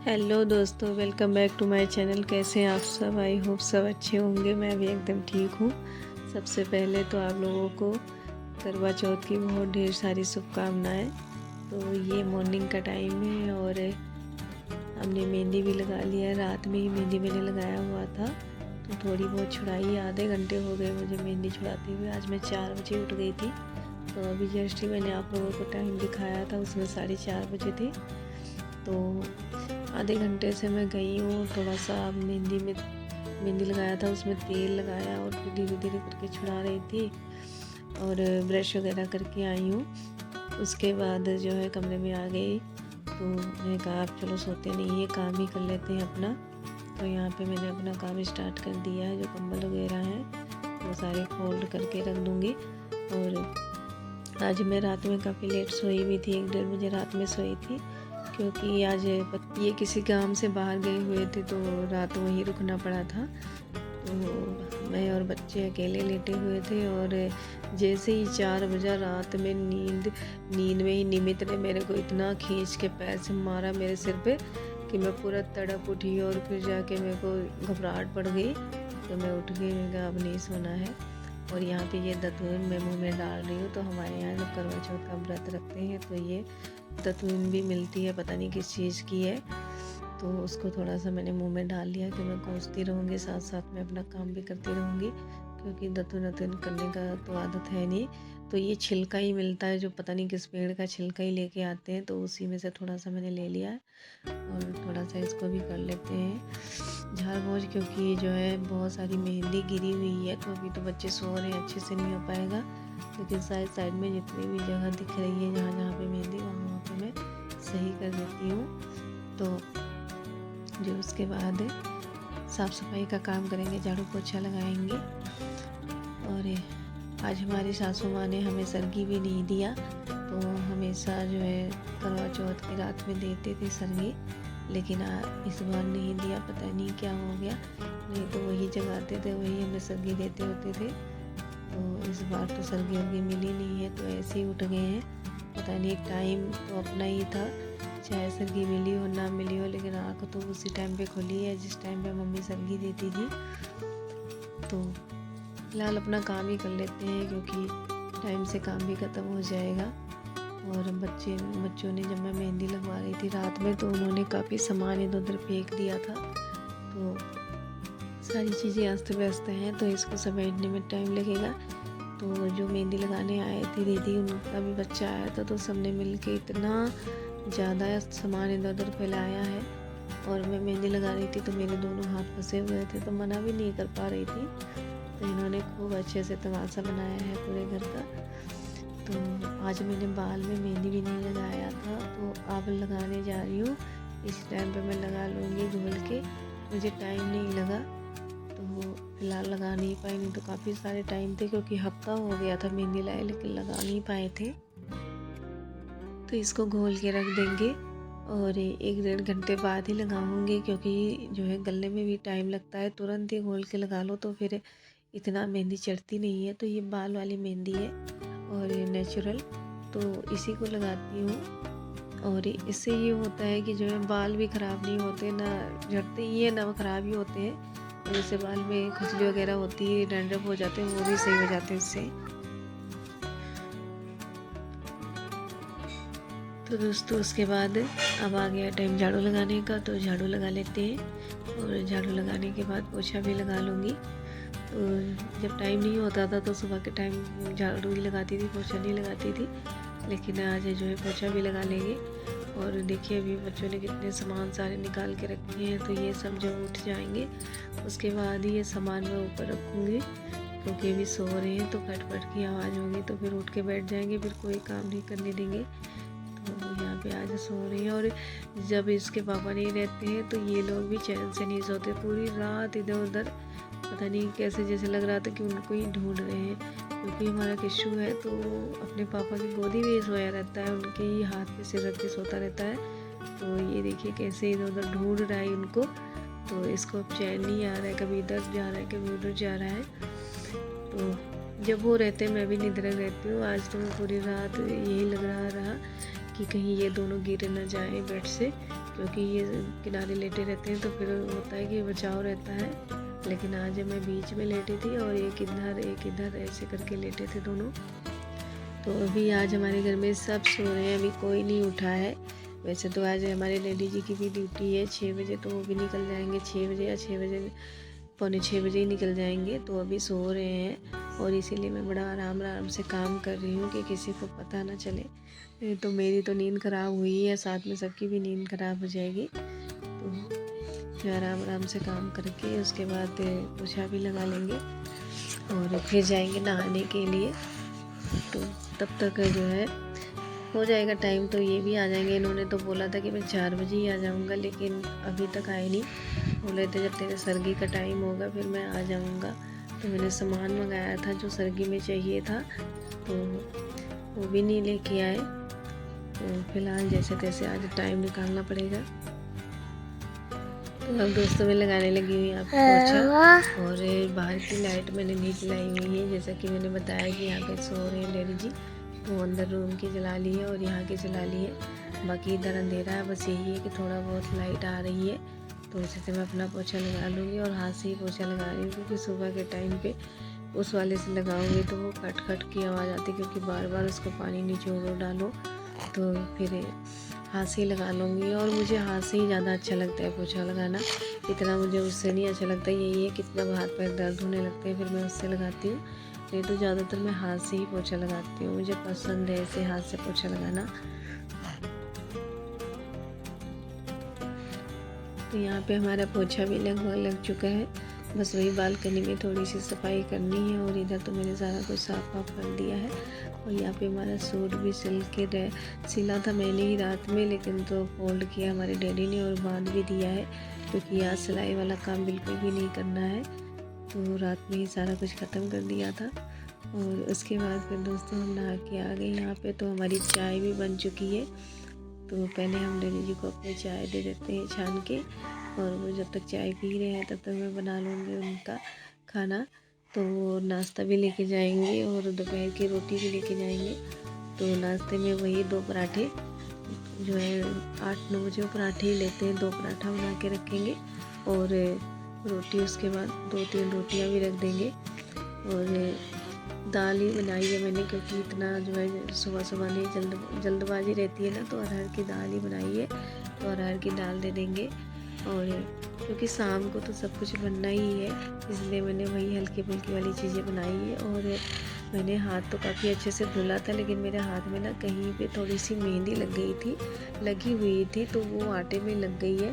Hello दोस्तों, welcome back to my channel. कैसे हैं आप सब? आई होप सब अच्छे होंगे। मैं भी एकदम ठीक हूँ। सबसे पहले तो आप लोगों को करवा चौथ की बहुत ढेर सारी शुभकामनाएं। तो ये मॉर्निंग का टाइम है और हमने मेहंदी भी लगा लिया। रात में ही मेहंदी मैंने लगाया हुआ था, तो थोड़ी बहुत छुड़ाई। आधे घंटे हो गए मुझे मेहंदी छुड़ाते हुए। आज मैं 4 बजे उठ गई थी। तो अभी जस्ट ही मैंने आप लोगों को टाइम दिखाया था, उसमें 4:30 बजे थे। तो आधे घंटे से मैं गई हूँ। थोड़ा सा मेहंदी लगाया था, उसमें तेल लगाया और फिर धीरे धीरे करके छुड़ा रही थी और ब्रश वगैरह करके आई हूँ। उसके बाद जो है कमरे में आ गई। तो मैंने कहा आप चलो सोते नहीं है, काम ही कर लेते हैं अपना। तो यहाँ पे मैंने अपना काम स्टार्ट कर दिया है। जो कंबल वगैरह हैं वो सारे फोल्ड करके रख दूँगी। और आज मैं रात में काफ़ी लेट सोई भी थी, 1-1:30 बजे रात में सोई थी, क्योंकि आज ये किसी काम से बाहर गए हुए थे तो रात वहीं रुकना पड़ा था। तो मैं और बच्चे अकेले लेटे हुए थे और जैसे ही 4 बजा रात में नींद में ही निमित ने मेरे को इतना खींच के पैर से मारा मेरे सिर पे कि मैं पूरा तड़प उठी और फिर जाके मेरे को घबराहट पड़ गई। तो मैं उठ गई, मैंने कहा अब नहीं सोना है। और यहाँ पे ये दतून मैं मुँह में डाल रही हूँ। तो हमारे यहाँ जब करवा चौथ का व्रत रखते हैं तो ये दतून भी मिलती है, पता नहीं किस चीज़ की है। तो उसको थोड़ा सा मैंने मुंह में डाल लिया कि मैं कोसती रहूँगी, साथ साथ में अपना काम भी करती रहूँगी, क्योंकि दतून करने का तो आदत है नहीं। तो ये छिलका ही मिलता है, जो पता नहीं किस पेड़ का छिलका ही लेके आते हैं, तो उसी में से थोड़ा सा मैंने ले लिया है। और थोड़ा सा इसको भी कर लेते हैं झाड़ पोंछ, क्योंकि जो है बहुत सारी मेहंदी गिरी हुई है। तो अभी तो बच्चे सो रहे हैं, अच्छे से नहीं हो पाएगा। लेकिन साइड में जितनी भी जगह दिख रही है जहाँ जहाँ पे मेहंदी, वहाँ पे मैं सही कर देती हूँ। तो जो उसके बाद साफ़ सफाई का काम करेंगे, झाड़ू पोछा लगाएंगे। और आज हमारी सासू माँ ने हमें सरगी भी नहीं दिया। तो हमेशा जो है करवा चौथ की रात में देते थे सरगी, लेकिन इस बार नहीं दिया, पता नहीं क्या हो गया। नहीं तो वही जगाते थे, वही हमें सरगी देते होते थे। तो इस बार तो सरगी वर्गी मिली नहीं है, तो ऐसे ही उठ गए हैं। पता नहीं, टाइम तो अपना ही था, चाहे सरगी मिली हो ना मिली हो, लेकिन आँख तो उसी टाइम पे खुली है जिस टाइम पे मम्मी सरगी देती थी। तो फिलहाल अपना काम ही कर लेते हैं, क्योंकि टाइम से काम भी ख़त्म हो जाएगा। और बच्चों ने, जब मैं मेहंदी लगवा रही थी रात में, तो उन्होंने काफ़ी सामान इधर उधर फेंक दिया था। तो सारी चीज़ें अस्त व्यस्त हैं, तो इसको समेटने में टाइम लगेगा। तो जो मेहंदी लगाने आए थे दीदी, उनका भी बच्चा आया था, तो सबने मिलके इतना ज़्यादा सामान इधर उधर फैलाया है। और मैं मेहंदी लगा रही थी तो मेरे दोनों हाथ फंसे हुए थे, तो मना भी नहीं कर पा रही थी। तो इन्होंने खूब अच्छे से तमाशा बनाया है पूरे घर का। तो आज मैंने बाल में मेहंदी भी नहीं लगाया था, तो अब लगाने जा रही हूँ। इस टाइम पे मैं लगा लूँगी धुल के, मुझे टाइम नहीं लगा तो फिलहाल लगा नहीं पाई। नहीं तो काफ़ी सारे टाइम थे, क्योंकि हफ्ता हो गया था मेहंदी लाए, लेकिन लगा नहीं पाए थे। तो इसको घोल के रख देंगे और 1-1.5 घंटे बाद ही लगाऊंगी, क्योंकि जो है गलने में भी टाइम लगता है। तुरंत ही घोल के लगा लो तो फिर इतना मेहंदी चढ़ती नहीं है। तो ये बाल वाली मेहंदी है और ये नेचुरल, तो इसी को लगाती हूँ। और इससे ये होता है कि जो है बाल भी ख़राब नहीं होते, ना झड़ते ही है ना ख़राब ही होते हैं। और जैसे बाल में खुजली वगैरह होती है, डैंड्रफ हो जाते हैं, वो भी सही हो जाते हैं इससे। तो दोस्तों उसके बाद अब आ गया टाइम झाड़ू लगाने का, तो झाड़ू लगा लेते हैं। और झाड़ू लगाने के बाद पोछा भी लगा लूँगी। तो जब टाइम नहीं होता था तो सुबह के टाइम झाड़ू ही लगाती थी, पोछा नहीं लगाती थी। लेकिन आज जो है पोछा भी लगा लेंगे। और देखिए अभी बच्चों ने कितने सामान सारे निकाल के रखे हैं, तो ये सब जब उठ जाएंगे उसके बाद ही ये सामान मैं ऊपर रखूँगी, क्योंकि अभी सो रहे हैं तो खटपट की आवाज़ होगी तो फिर उठ के बैठ जाएंगे, फिर कोई काम नहीं करने देंगे। तो यहाँ पे आज सो रही है। और जब इसके पापा नहीं रहते हैं तो ये लोग भी चैन से नहीं सोते, पूरी रात इधर उधर, पता नहीं कैसे, जैसे लग रहा था कि उनको ही ढूंढ रहे हैं। क्योंकि हमारा किशु है तो अपने पापा की गोदी में सोया रहता है, उनके ही हाथ पे सिर रख के सोता रहता है। तो ये देखिए कैसे इधर उधर ढूंढ रहा है उनको। तो इसको अब चैन नहीं आ रहा है, कभी इधर जा रहा है कभी उधर जा रहा है। तो जब वो रहते हैं मैं भी निद्रा रहती हूँ। आज तो पूरी रात यही लग रहा कि कहीं ये दोनों गिर न जाएं बेड से, क्योंकि ये किनारे लेटे रहते हैं तो फिर होता है कि बचाव रहता है। लेकिन आज मैं बीच में लेटी थी और एक इधर ऐसे करके लेटे थे दोनों। तो अभी आज हमारे घर में सब सो रहे हैं, अभी कोई नहीं उठा है। वैसे तो आज हमारे डैडी जी की भी ड्यूटी है 6 बजे, तो वो भी निकल जाएंगे 6 बजे या 6 बजे, पौने 6 बजे ही निकल जाएंगे। तो अभी सो रहे हैं और इसीलिए मैं बड़ा आराम से काम कर रही हूँ कि किसी को पता ना चले। तो मेरी तो नींद ख़राब हुई है, साथ में सबकी भी नींद ख़राब हो जाएगी। तो आराम से काम करके उसके बाद पोछा भी लगा लेंगे और फिर जाएंगे नहाने के लिए। तो तब तक जो है हो जाएगा टाइम, तो ये भी आ जाएंगे। इन्होंने तो बोला था कि मैं 4 बजे ही आ जाऊँगा, लेकिन अभी तक आए नहीं। बोले थे जब तेरे सर्गी का टाइम होगा फिर मैं आ जाऊँगा। तो मैंने सामान मंगाया था जो सर्गी में चाहिए था, तो वो भी नहीं लेके आए। तो फिलहाल जैसे तैसे आज टाइम निकालना पड़ेगा। तो अब दोस्तों में लगाने लगी हुई आप पोछा, और बाहर की लाइट मैंने नहीं जलाई हुई है। जैसा कि मैंने बताया कि यहाँ पे सो रहे हैं डैडी जी, तो अंदर रूम की जला ली है और यहाँ की जला ली है। बाकी इधर अंधेरा है, बस यही है कि थोड़ा बहुत लाइट आ रही है। तो उसी से मैं अपना पोछा लगा लूँगी और हाथ से ही पोछा लगा रही हूँ, क्योंकि सुबह के टाइम पे उस वाले से लगाऊंगी तो वो खट की आवाज़ आती है, क्योंकि बार बार उसको पानी निचोड़ो डालो। तो फिर हाथ से ही लगा लूँगी, और मुझे हाथ से ही ज़्यादा अच्छा लगता है पोछा लगाना। इतना मुझे उससे नहीं अच्छा लगता। यही है कितना हाथ पैर दर्द होने लगते हैं फिर मैं उससे लगाती हूँ। नहीं तो ज़्यादातर मैं हाथ से ही पोछा लगाती हूँ, मुझे पसंद है ऐसे हाथ से पोछा लगाना। तो यहाँ पे हमारा पोछा भी लगभग लग चुका है, बस वही बालकनी में थोड़ी सी सफाई करनी है। और इधर तो मैंने सारा कुछ साफ वाफ कर दिया है। और यहाँ पे हमारा सूट भी सिला था मैंने ही रात में, लेकिन तो फोल्ड किया हमारे डैडी ने और बांध भी दिया है, क्योंकि यहाँ सिलाई वाला काम बिल्कुल भी नहीं करना है। तो रात में ही सारा कुछ ख़त्म कर दिया था। और उसके बाद फिर दोस्तों हम नहा के आ गए यहाँ पे। तो हमारी चाय भी बन चुकी है। तो पहले हम डैडी जी को अपनी चाय दे देते हैं छान के, और वो जब तक चाय पी रहे हैं तब तक मैं बना लूँगी उनका खाना। तो वो नाश्ता भी लेके जाएंगे और दोपहर की रोटी भी लेके जाएंगे। तो नाश्ते में वही 2 पराठे जो है 8-9 बजे वो पराठे ही लेते हैं, 2 पराठा बना के रखेंगे और रोटी उसके बाद 2-3 रोटियां भी रख देंगे। और दाल ही बनाई है मैंने, क्योंकि इतना जो है सुबह नहीं जल्दबाजी रहती है ना, तो अरहर की दाल ही बनाई है। तो अरहर की दाल दे देंगे। और क्योंकि शाम को तो सब कुछ बनना ही है, इसलिए मैंने वही हल्की फुल्की वाली चीज़ें बनाई है। और मैंने हाथ तो काफ़ी अच्छे से धुला था, लेकिन मेरे हाथ में ना कहीं पे थोड़ी सी मेहंदी लगी हुई थी, तो वो आटे में लग गई है।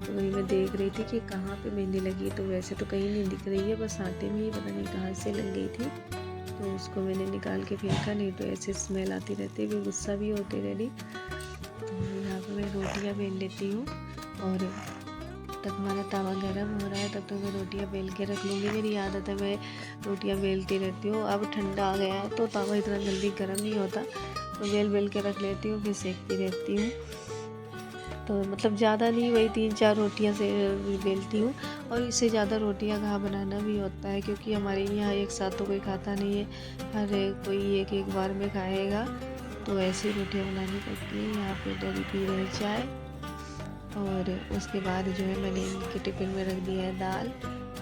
तो वही मैं देख रही थी कि कहाँ पे मेहंदी लगी। तो वैसे तो कहीं नहीं दिख रही है, बस आटे में ही पता नहीं कहाँ से लग गई थी। तो उसको मैंने निकाल के फेंका, नहीं तो ऐसे स्मेल आती रहती है, गुस्सा भी होते डैडी। तो यहाँ पर मैं रोटियाँ बेल लेती हूँ, और तब हमारा तवा गर्म हो रहा है तब तक मैं रोटियाँ बेल के रख लूँगी। मेरी आदत है मैं रोटियाँ बेलती रहती हूँ। अब ठंडा आ गया है तो तवा इतना जल्दी गर्म नहीं होता, तो बेल के रख लेती हूँ, फिर सेकती रहती हूँ। तो मतलब ज़्यादा नहीं, वही 3-4 रोटियाँ से बेलती हूँ। और इससे ज़्यादा रोटियाँ कहाँ बनाना भी होता है, क्योंकि हमारे यहाँ एक साथ तो कोई खाता नहीं है, हर कोई एक बार में खाएगा। तो ऐसी रोटियाँ बनानी पड़ती है। यहाँ पे डैडी पी रहे चाय, और उसके बाद जो है मैंने इनके टिफ़िन में रख दिया है दाल,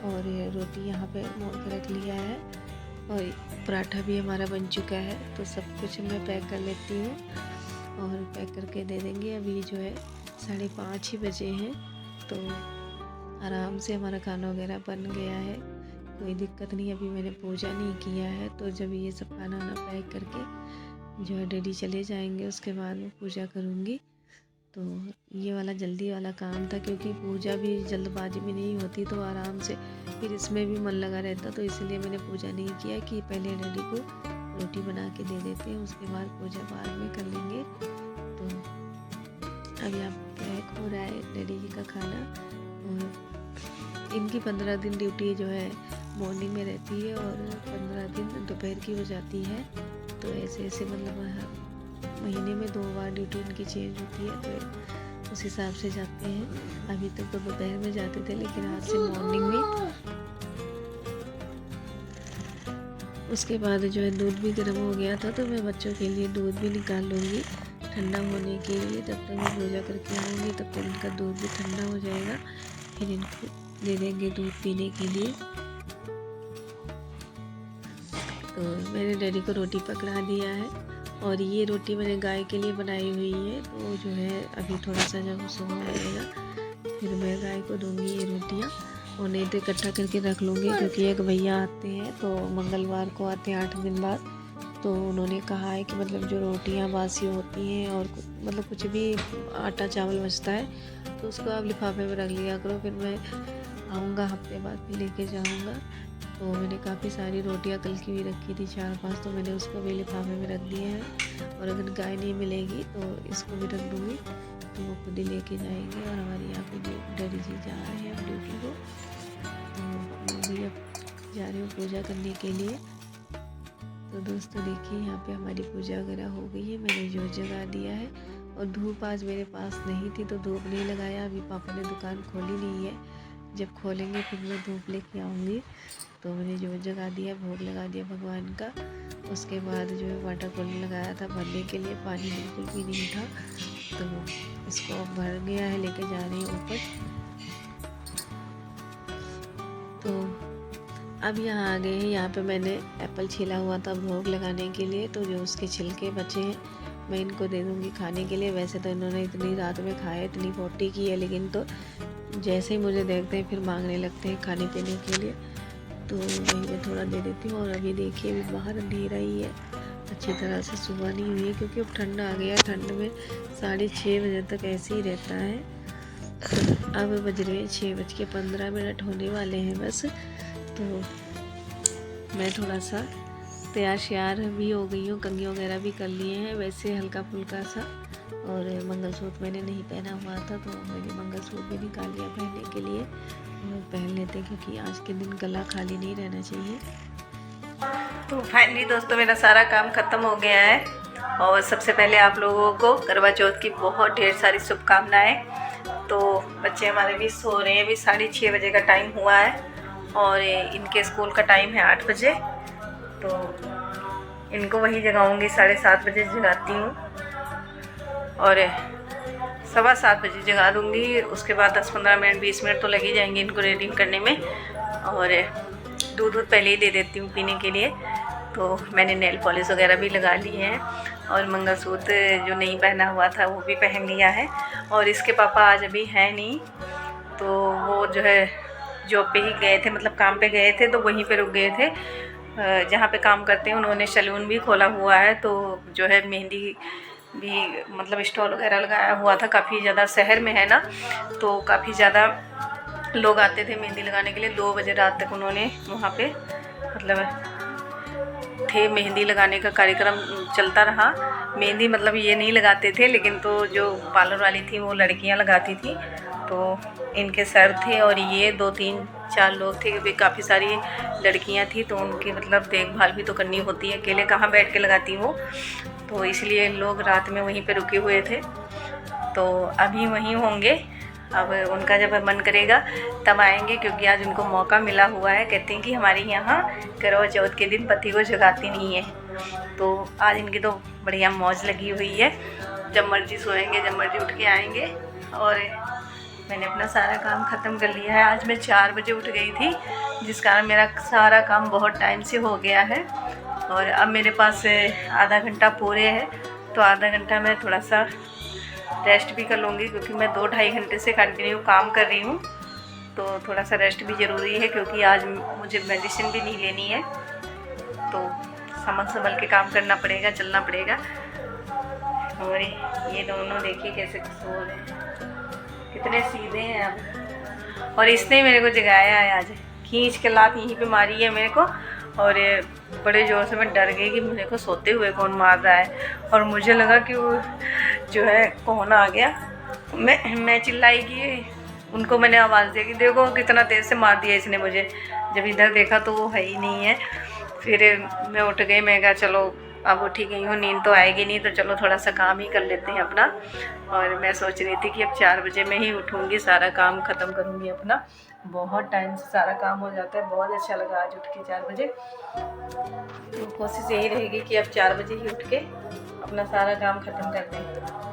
और रोटी यहाँ पे मोड़ के रख लिया है। और पराठा भी हमारा बन चुका है। तो सब कुछ मैं पैक कर लेती हूँ और पैक करके दे देंगे। अभी जो है 5:30 ही बजे हैं, तो आराम से हमारा खाना वगैरह बन गया है, कोई दिक्कत नहीं। अभी मैंने पूजा नहीं किया है, तो जब ये सब खाना वाना पैक करके जो है डैडी चले जाएंगे, उसके बाद मैं पूजा करूँगी। तो ये वाला जल्दी वाला काम था, क्योंकि पूजा भी जल्दबाजी में नहीं होती, तो आराम से फिर इसमें भी मन लगा रहता। तो इसलिए मैंने पूजा नहीं किया कि पहले डैडी को रोटी बना के दे देते हैं, उसके बाद पूजा बाद में कर लेंगे। तो अभी आप पैक हो रहा है डैडी जी का खाना। और इनकी 15 दिन ड्यूटी जो है मॉर्निंग में रहती है, और 15 दिन दोपहर की हो जाती है। तो ऐसे मतलब महीने में 2 बार ड्यूटी इनकी चेंज होती है, तो उस हिसाब से जाते हैं। अभी तक तो दोपहर में जाते थे, लेकिन आज से मॉर्निंग में। उसके बाद जो है दूध भी गर्म हो गया था, तो मैं बच्चों के लिए दूध भी निकाल लूँगी। ठंडा होने के लिए। तब तक मैं पूजा करके आऊँगी, तब तक इनका दूध भी ठंडा हो जाएगा, फिर इनको दे देंगे दूध पीने के लिए। तो मैंने डैडी को रोटी पकड़ा दिया है और ये रोटी मैंने गाय के लिए बनाई हुई है। तो जो है अभी थोड़ा सा जब सुबह रहेगा फिर मैं गाय को दूँगी ये रोटियाँ, और नहीं तो इकट्ठा करके रख लूँगी, क्योंकि एक भैया आते हैं तो मंगलवार को आते हैं 8 दिन बाद। तो उन्होंने कहा है कि मतलब जो रोटियाँ बासी होती हैं और मतलब कुछ भी आटा चावल बचता है तो उसको आप लिफाफे में रख लिया करो, फिर मैं आऊँगा हफ्ते बाद फिर लेके जाऊँगा। तो मैंने काफ़ी सारी रोटियाँ कल की भी रखी थी 4-5, तो मैंने उसको भी लिफाफे में रख दिया है। और अगर गाय नहीं मिलेगी तो इसको भी रख दूँगी, तो वो खुद ही लेके जाएंगे। और हमारे यहाँ पे डैडी जी जा रहे हैं अब ड्यूटी को, तो मैं भी अब जा रही हूँ पूजा करने के लिए। तो दोस्तों देखिए यहाँ पे हमारी पूजा वगैरह हो गई है, मैंने जोत जगा दिया है। और धूप आज मेरे पास नहीं थी तो धूप नहीं लगाया, अभी पापा ने दुकान खोली नहीं है, जब खोलेंगे फिर मैं धूप लेके आऊँगी। तो मैंने जोत जगा दिया, भोग लगा दिया भगवान का। उसके बाद जो है वाटर कूलर लगाया था भरने के लिए, पानी बिल्कुल भी नहीं था, तो इसको अब भर गया है, लेके जा रही हूँ ऊपर। तो अब यहाँ आ गए हैं, यहाँ पे मैंने एप्पल छीला हुआ था भोग लगाने के लिए, तो जो उसके छिलके बचे हैं मैं इनको दे दूँगी खाने के लिए। वैसे तो इन्होंने इतनी रात में खाया, इतनी पोटी की है, लेकिन तो जैसे ही मुझे देखते हैं फिर मांगने लगते हैं खाने पीने के लिए, तो वही मैं थोड़ा दे देती हूँ। और अभी देखिए अभी बाहर अंधेरा ही है, अच्छी तरह से सुबह नहीं हुई है, क्योंकि अब ठंड आ गया। ठंड में 6:30 बजे तक ऐसे ही रहता है। अब बज रहे हैं 6:15 होने वाले हैं बस। तो मैं थोड़ा सा तैयार श्यार भी हो गई हूँ, कंघी वगैरह भी कर लिए हैं, वैसे हल्का फुल्का सा। और मंगलसूत्र मैंने नहीं पहना हुआ था, तो मैंने मंगलसूत्र भी निकाल लिया पहनने के लिए। पहन लेते, क्योंकि आज के दिन गला खाली नहीं रहना चाहिए। तो फाइनली दोस्तों मेरा सारा काम ख़त्म हो गया है, और सबसे पहले आप लोगों को करवा चौथ की बहुत ढेर सारी शुभकामनाएं। तो बच्चे हमारे भी सो रहे हैं, अभी 6:30 बजे का टाइम हुआ है, और इनके स्कूल का टाइम है 8 बजे। तो इनको वही जगाऊंगी, 7:30 बजे जगाती हूँ, और 7:15 बजे जगा दूँगी। उसके बाद 10-15 मिनट 20 मिनट तो लग ही जाएंगे इनको रेडी करने में, और दूध पहले ही दे देती हूँ पीने के लिए। तो मैंने नेल पॉलिश वगैरह भी लगा ली है, और मंगलसूत्र जो नहीं पहना हुआ था वो भी पहन लिया है। और इसके पापा आज अभी हैं नहीं, तो वो जो है जॉब पे ही गए थे, मतलब काम पे गए थे, तो वहीं पे रुक गए थे जहाँ पे काम करते हैं। उन्होंने सैलून भी खोला हुआ है, तो जो है मेहंदी भी मतलब स्टॉल वगैरह लगाया हुआ था। काफ़ी ज़्यादा शहर में है ना, तो काफ़ी ज़्यादा लोग आते थे मेहंदी लगाने के लिए। 2 बजे रात तक उन्होंने वहाँ पे मतलब थे, मेहंदी लगाने का कार्यक्रम चलता रहा। मेहंदी मतलब ये नहीं लगाते थे, लेकिन तो जो पार्लर वाली थी वो लड़कियां लगाती थी, तो इनके सर थे और ये 2-3-4 लोग थे, क्योंकि काफ़ी सारी लड़कियां थी, तो उनकी मतलब देखभाल भी तो करनी होती है, अकेले कहाँ बैठ के लगाती वो। तो इसलिए लोग रात में वहीं पे रुके हुए थे, तो अभी वहीं होंगे। अब उनका जब मन करेगा तब आएंगे, क्योंकि आज उनको मौका मिला हुआ है। कहते हैं कि हमारे यहाँ करवा चौथ के दिन पति को जगाती नहीं है, तो आज इनकी तो बढ़िया मौज लगी हुई है। जब मर्जी सोएंगे, जब मर्जी उठ के आएंगे। और मैंने अपना सारा काम ख़त्म कर लिया है। आज मैं 4 बजे उठ गई थी, जिस कारण मेरा सारा काम बहुत टाइम से हो गया है। और अब मेरे पास आधा घंटा पूरे है, तो आधा घंटा मैं थोड़ा सा रेस्ट भी कर लूँगी, क्योंकि मैं 2-2.5 घंटे से कंटिन्यू काम कर रही हूँ, तो थोड़ा सा रेस्ट भी ज़रूरी है, क्योंकि आज मुझे मेडिसिन भी नहीं लेनी है, तो संभल के काम करना पड़ेगा, चलना पड़ेगा। और ये दोनों देखिए कैसे सो रहे हैं, कितने सीधे हैं अब। और इसने मेरे को जगाया है, आज खींच के लात यहीं पे मारी है मेरे को, और बड़े ज़ोर से मैं डर गई कि मेरे को सोते हुए कौन मार रहा है, और मुझे लगा कि वो जो है कौन आ गया। मैं चिल्लाई कि उनको मैंने आवाज़ दी कि देखो कितना तेज़ से मार दिया इसने मुझे। जब इधर देखा तो वो है ही नहीं है। फिर मैं उठ गई, मैं कहा चलो अब उठी गई हूँ, नींद तो आएगी नहीं, तो चलो थोड़ा सा काम ही कर लेते हैं अपना। और मैं सोच रही थी कि अब 4 बजे मैं ही उठूँगी, सारा काम ख़त्म करूँगी अपना। बहुत टाइम से सारा काम हो जाता है, बहुत अच्छा लगा आज उठ के 4 बजे। तो कोशिश यही रहेगी कि अब 4 बजे ही उठ के अपना सारा काम ख़त्म कर दें।